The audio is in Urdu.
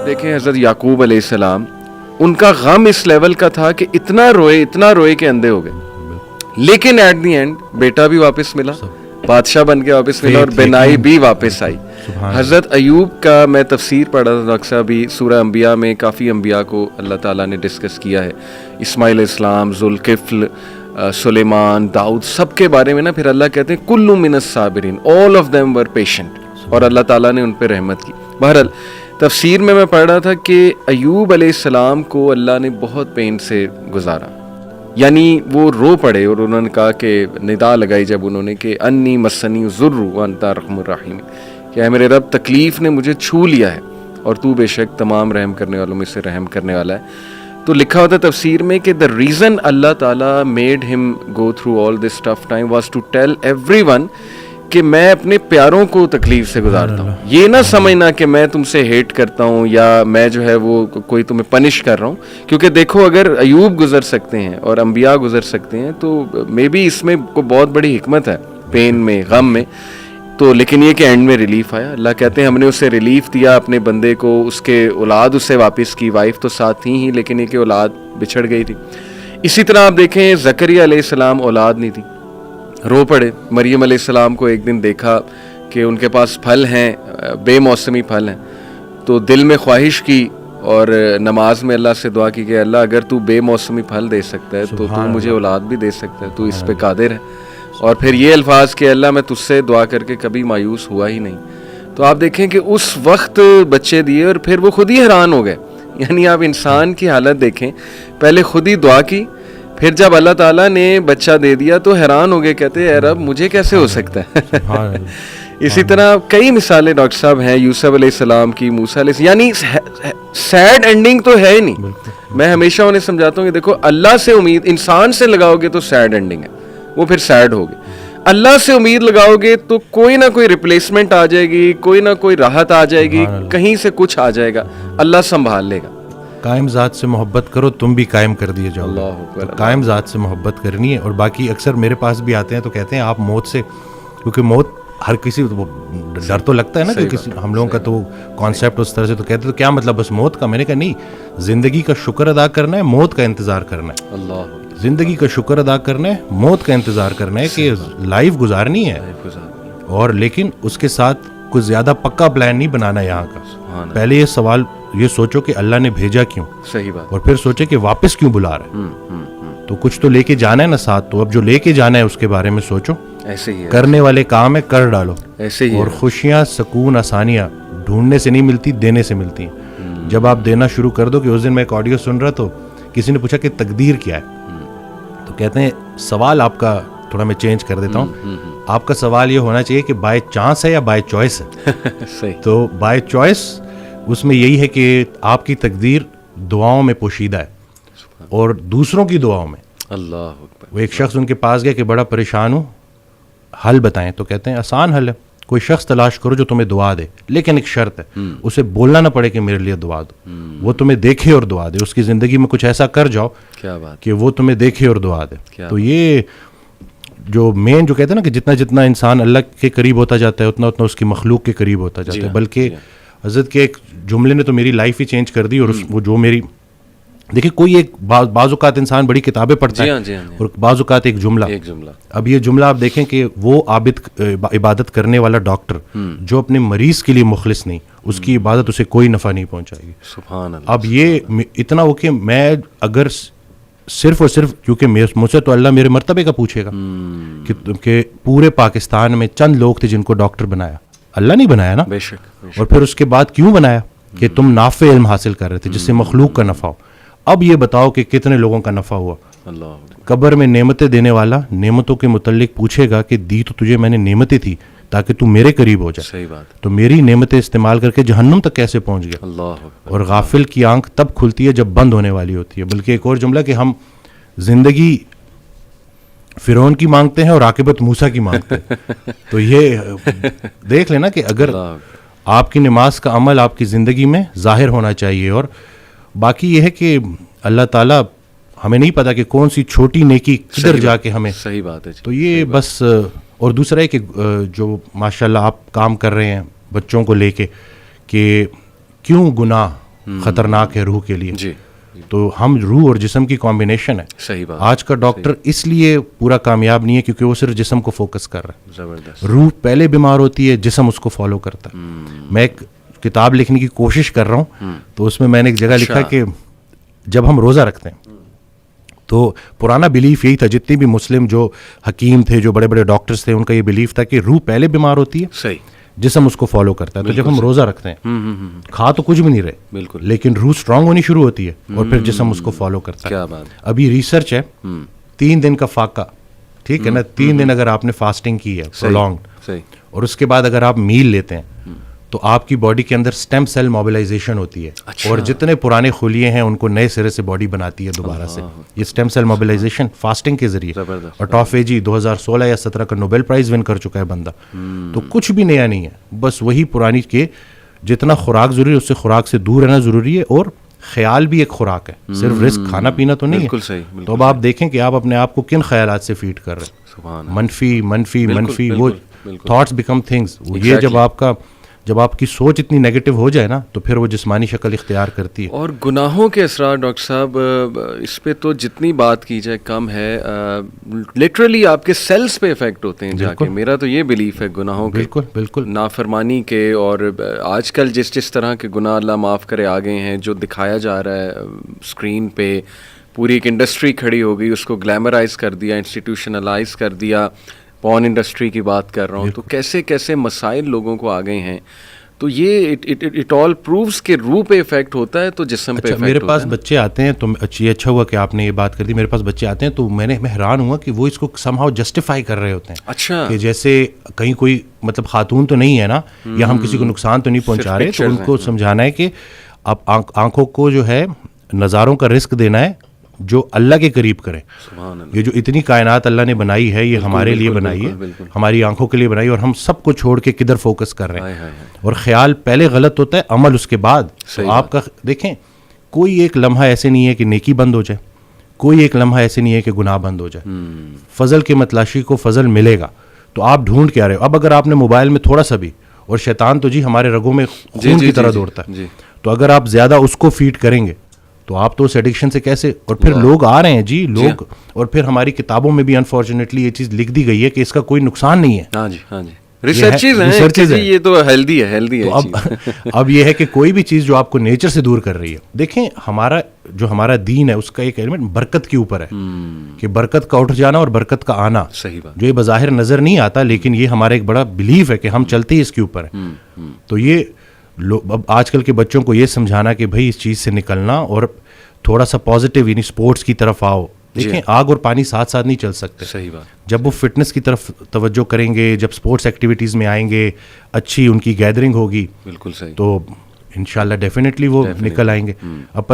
دیکھیں حضرت یعقوب علیہ السلام, ان کا غم اس لیول کا تھا کہ اتنا روئے کہ اندھے ہو گئے, لیکن ایٹ دی اینڈ بیٹا بھی واپس ملا, بادشاہ بن کے واپس ملا, اور بینائی بھی واپس آئی. حضرت ایوب کا میں تفسیر پڑھا تھا ڈاکٹر صاحب, بھی سورہ انبیاء میں کافی انبیاء کو اللہ تعالیٰ نے ڈسکس کیا ہے, اسماعیل علیہ السلام, ذوالکفل, سلیمان, داؤد, سب کے بارے میں نا پھر اللہ کہتے ہیں کل من الصابرین, all of them were patient, اور اللہ تعالیٰ نے ان پہ رحمت کی. بہرحال تفسیر میں پڑھ رہا تھا کہ ایوب علیہ السلام کو اللہ نے بہت پین سے گزارا, یعنی وہ رو پڑے, اور انہوں نے کہا کہ ندا لگائی جب انہوں نے کہ انی مسنی الضر وانت ارحم الراحمین, کہ اے میرے رب تکلیف نے مجھے چھو لیا ہے اور تو بے شک تمام رحم کرنے والوں میں سے رحم کرنے والا ہے. تو لکھا ہوتا ہے تفسیر میں کہ the reason اللہ تعالیٰ made him go through all this tough time was to tell everyone کہ میں اپنے پیاروں کو تکلیف سے گزارتا ہوں. یہ نہ سمجھنا کہ میں تم سے ہیٹ کرتا ہوں یا میں جو ہے وہ کوئی تمہیں پنش کر رہا ہوں, کیونکہ دیکھو اگر ایوب گزر سکتے ہیں اور انبیاء گزر سکتے ہیں تو مے بی اس میں کوئی بہت بڑی حکمت ہے, پین میں, غم میں. تو لیکن یہ کہ اینڈ میں ریلیف آیا. اللہ کہتے ہیں ہم نے اسے ریلیف دیا اپنے بندے کو, اس کے اولاد اسے واپس کی, وائف تو ساتھ تھی ہی لیکن یہ کہ اولاد بچھڑ گئی تھی. اسی طرح آپ دیکھیں زکریا علیہ السلام اولاد نہیں تھی, رو پڑے. مریم علیہ السلام کو ایک دن دیکھا کہ ان کے پاس پھل ہیں, بے موسمی پھل ہیں, تو دل میں خواہش کی اور نماز میں اللہ سے دعا کی کہ اللہ اگر تو بے موسمی پھل دے سکتا ہے تو تو مجھے اولاد بھی دے سکتا ہے, تو اس پہ قادر ہے. اور پھر یہ الفاظ کہ اللہ میں تجھ سے دعا کر کے کبھی مایوس ہوا ہی نہیں. تو آپ دیکھیں کہ اس وقت بچے دیے اور پھر وہ خود ہی حیران ہو گئے. یعنی آپ انسان کی حالت دیکھیں, پہلے خود ہی دعا کی, پھر جب اللہ تعالیٰ نے بچہ دے دیا تو حیران ہو گئے, کہتے اے رب مجھے کیسے ہو سکتا ہے. اسی طرح کئی مثالیں ڈاکٹر صاحب ہیں, یوسف علیہ السلام کی, موسیٰ علیہ السلام, یعنی سیڈ اینڈنگ تو ہے ہی نہیں. میں ہمیشہ انہیں سمجھاتا ہوں کہ دیکھو اللہ سے امید انسان سے لگاؤ گے تو سیڈ اینڈنگ ہے, وہ پھر سیڈ ہوگی. اللہ سے امید لگاؤ گے تو کوئی نہ کوئی ریپلیسمنٹ آ جائے گی, کوئی نہ کوئی راحت آ جائے گی, کہیں سے کچھ آ جائے گا, اللہ سنبھال لے گا. قائم ذات سے محبت کرو تم بھی قائم کر دیے جاؤ. تو قائم ذات سے محبت کرنی ہے. اور باقی اکثر میرے پاس بھی آتے ہیں تو کہتے ہیں آپ موت سے, کیونکہ موت ہر کسی ڈر تو لگتا ہے نا کہ کسی ہم لوگوں کا تو کانسیپٹ اس طرح سے, تو کہتے تو کیا مطلب بس موت کا. میں نے کہا نہیں, زندگی کا شکر ادا کرنا ہے, موت کا انتظار کرنا ہے. اللہ زندگی کا شکر ادا کرنا ہے, موت کا انتظار کرنا ہے کہ لائف گزارنی ہے, اور لیکن اس کے ساتھ کچھ زیادہ پکا پلان نہیں بنانا یہاں کا. پہلے یہ سوال یہ سوچو کہ اللہ نے بھیجا کیوں, صحیح بات, اور پھر سوچے کہ واپس کیوں بلا رہے ہیں. تو کچھ تو لے کے جانا ہے نا ساتھ, تو اب جو لے کے جانا ہے اس کے بارے میں سوچو. ایسے ہی کرنے والے کام ہے کر ڈالو. ایسے ہی. اور خوشیاں, سکون, آسانیاں ڈھونڈنے سے نہیں ملتی, دینے سے ملتی ہیں. جب آپ دینا شروع کر دو, کہ اس دن میں ایک آڈیو سن رہا تو کسی نے پوچھا کہ تقدیر کیا ہے, تو کہتے ہیں سوال آپ کا تھوڑا میں چینج کر دیتا ہوں, آپ کا سوال یہ ہونا چاہیے کہ بائی چانس ہے یا بائی چوائس ہے. تو بائی چوائس اس میں یہی ہے کہ آپ کی تقدیر دعاؤں میں پوشیدہ ہے اور دوسروں کی دعاؤں میں. اللہ وہ ایک شخص ان کے پاس گیا کہ بڑا پریشان ہوں, حل بتائیں. تو کہتے ہیں آسان حل ہے, کوئی شخص تلاش کرو جو تمہیں دعا دے, لیکن ایک شرط ہے, اسے بولنا نہ پڑے کہ میرے لیے دعا دو, وہ تمہیں دیکھے اور دعا دے. اس کی زندگی میں کچھ ایسا کر جاؤ کہ وہ تمہیں دیکھے اور دعا دے. تو یہ جو مین جو کہتے ہیں نا کہ جتنا جتنا انسان اللہ کے قریب ہوتا جاتا ہے اتنا اتنا اس کی مخلوق کے قریب ہوتا جاتا ہے. بلکہ حضرت کے ایک جملے نے تو میری لائف ہی چینج کر دی. اور وہ جو میری دیکھیں, کوئی ایک بعض اوقات انسان بڑی کتابیں پڑھتا ہے اور بعض اوقات ایک جملہ. اب یہ جملہ آپ دیکھیں کہ وہ عابد عبادت کرنے والا ڈاکٹر جو اپنے مریض کے لیے مخلص نہیں, اس کی عبادت اسے کوئی نفع نہیں پہنچائے گی. سبحان اللہ. اب یہ اتنا ہو کہ میں اگر صرف اور صرف کیونکہ مجھ سے تو اللہ میرے مرتبے کا پوچھے گا کہ پورے پاکستان میں چند لوگ تھے جن کو ڈاکٹر بنایا, اللہ نہیں بنایا نا. بے شک. اور پھر اس کے بعد کیوں بنایا, کہ تم نافع علم حاصل کر رہے تھے جس سے مخلوق کا نفع ہو. اب یہ بتاؤ کہ کتنے لوگوں کا نفع ہوا. قبر میں نعمتیں دینے والا نعمتوں کے متعلق پوچھے گا کہ دی تو تجھے میں نے نعمتیں تھی تاکہ تو میرے قریب ہو جائے. صحیح بات. تو میری نعمتیں استعمال کر کے جہنم تک کیسے پہنچ گیا. اللہ. اور غافل کی آنکھ تب کھلتی ہے جب بند ہونے والی ہوتی ہے. بلکہ ایک اور جملہ کہ ہم زندگی فرعون کی مانگتے ہیں اور عاقبت موسیٰ کی مانگتے ہیں. تو یہ دیکھ لینا کہ اگر آپ کی نماز کا عمل آپ کی زندگی میں ظاہر ہونا چاہیے. اور باقی یہ ہے کہ اللہ تعالیٰ ہمیں نہیں پتا کہ کون سی چھوٹی نیکی کدھر جا کے ہمیں. صحیح بات ہے. تو یہ بس. اور دوسرا ہے کہ جو ماشاء اللہ آپ کام کر رہے ہیں بچوں کو لے کے, کہ کیوں گناہ خطرناک ہے روح کے لیے. جی تو ہم روح اور جسم کی کمبینیشن ہے. صحیح بات. آج کا ڈاکٹر اس لیے پورا کامیاب نہیں ہے کیونکہ وہ صرف جسم کو فوکس کر رہا ہے. زبردست. روح پہلے بیمار ہوتی ہے, جسم اس کو فالو کرتا ہے. میں ایک کتاب لکھنے کی کوشش کر رہا ہوں, تو اس میں نے ایک جگہ لکھا کہ جب ہم روزہ رکھتے ہیں تو پرانا بلیف یہی تھا, جتنے بھی مسلم جو حکیم تھے, جو بڑے بڑے ڈاکٹرز تھے, ان کا یہ بلیف تھا کہ روح پہلے بیمار ہوتی ہے, صحیح, جسم اس کو فالو کرتا ہے. تو جب ہم روزہ رکھتے ہیں کھا تو کچھ بھی نہیں رہے, بالکل, لیکن روح اسٹرانگ ہونی شروع ہوتی ہے اور پھر جسم اس کو فالو کرتا ہے. کیا بات. ابھی ریسرچ ہے 3 دن کا فاقہ, ٹھیک ہے نا, 3 دن اگر آپ نے فاسٹنگ کی ہے پرولونگڈ, اور اس کے بعد اگر آپ میل لیتے ہیں تو آپ کی باڈی کے اندر اسٹیم سیل موبلائزیشن ہوتی ہے, اور جتنے پرانے خلیے ہیں ان کو نئے سرے سے باڈی بناتی ہے دوبارہ سے. یہ اسٹیم سیل موبلائزیشن فاسٹنگ کے ذریعے. اور ٹافیجی 2016 یا 17 کا نوبیل پرائز ون کر چکا ہے بندہ. تو کچھ بھی نیا نہیں ہے, بس وہی پرانی کے جتنا خوراک ضروری ہے اس سے خوراک سے دور رہنا ضروری ہے, اور خیال بھی ایک خوراک ہے, صرف رزق کھانا پینا تو نہیں ہے. تو اب آپ دیکھیں کہ آپ اپنے آپ کو کن خیالات سے فیڈ کر رہے ہیں. منفی منفی منفی, وہ تھاٹس بیکم تھنگس. یہ جب آپ کی سوچ اتنی نیگیٹو ہو جائے نا تو پھر وہ جسمانی شکل اختیار کرتی ہے. اور گناہوں کے اثرات ڈاکٹر صاحب, اس پہ تو جتنی بات کی جائے کم ہے. لٹرلی آپ کے سیلز پہ افیکٹ ہوتے ہیں جا کے. میرا تو یہ بلیف ہے گناہوں کے, بالکل بالکل, نافرمانی کے. اور آج کل جس طرح کے گناہ اللہ معاف کرے آ گئے ہیں, جو دکھایا جا رہا ہے اسکرین پہ, پوری ایک انڈسٹری کھڑی ہو گئی, اس کو گلیمرائز کر دیا, انسٹیٹیوشنلائز کر دیا. پورن انڈسٹری کی بات کر رہا ہوں, تو کیسے کیسے مسائل لوگوں کو آ گئے ہیں. تو یہ اٹ آل پرووز کہ روح پہ افیکٹ ہوتا ہے تو جسم پہ افیکٹ ہوتا ہے. میرے پاس بچے آتے ہیں, تو اچھا ہوا کہ آپ نے یہ بات کر دی. میرے پاس بچے آتے ہیں تو میں حیران ہوا کہ وہ اس کو سم ہاؤ جسٹیفائی کر رہے ہوتے ہیں. اچھا, کہ جیسے کہیں کوئی مطلب خاتون تو نہیں ہے نا, یا ہم کسی کو نقصان تو نہیں پہنچا رہے, تو ان کو سمجھانا ہے کہ اب آنکھوں کو جو ہے نظاروں کا رزق دینا ہے جو اللہ کے قریب کرے. یہ جو اتنی کائنات اللہ نے بنائی ہے, یہ ہمارے لیے بنائی ہے, ہماری آنکھوں کے لیے بنائی ہے, اور ہم سب کو چھوڑ کے کدھر فوکس کر رہے ہیں. اور خیال پہلے غلط ہوتا ہے, عمل اس کے بعد. تو آپ کا دیکھیں, کوئی ایک لمحہ ایسے نہیں ہے کہ نیکی بند ہو جائے, کوئی ایک لمحہ ایسے نہیں ہے کہ گناہ بند ہو جائے. فضل کے متلاشی کو فضل ملے گا, تو آپ ڈھونڈ کے آ رہے ہو. اب اگر آپ نے موبائل میں تھوڑا سا بھی, اور شیطان تو جی ہمارے رگوں میں خون کی طرح دوڑتا ہے, تو اگر آپ زیادہ اس کو فیڈ کریں گے تو آپ تو اس ایڈکشن سے کیسے. اور پھر لوگ آ رہے ہیں جی, لوگ, اور پھر ہماری کتابوں میں بھی انفارچونیٹلی یہ چیز لکھ دی گئی ہے کہ اس کا کوئی نقصان نہیں ہے. ہاں جی, ہاں جی, ریسرچز ہیں, یہ تو ہیلدی ہے, ہیلدی ہے. تو اب یہ ہے کہ کوئی بھی چیز جو آپ کو نیچر سے دور کر رہی ہے. دیکھیں ہمارا دین ہے, اس کا ایک ایلیمنٹ برکت کے اوپر ہے, کہ برکت کا اٹھ جانا اور برکت کا آنا. صحیح بات. جو یہ بظاہر نظر نہیں آتا, لیکن یہ ہمارا ایک بڑا بلیف ہے کہ ہم چلتے ہی اس کے اوپر ہیں. تو یہ اب آج کل کے بچوں کو یہ سمجھانا کہ بھائی اس چیز سے نکلنا اور تھوڑا سا پازیٹیو, یعنی اسپورٹس کی طرف آؤ. دیکھیں آگ اور پانی ساتھ ساتھ نہیں چل سکتے. صحیح بات. جب وہ فٹنس کی طرف توجہ کریں گے, جب اسپورٹس ایکٹیویٹیز میں آئیں گے, اچھی ان کی گیدرنگ ہوگی, بالکل صحیح, تو انشاءاللہ ڈیفینیٹلی وہ نکل آئیں گے. اب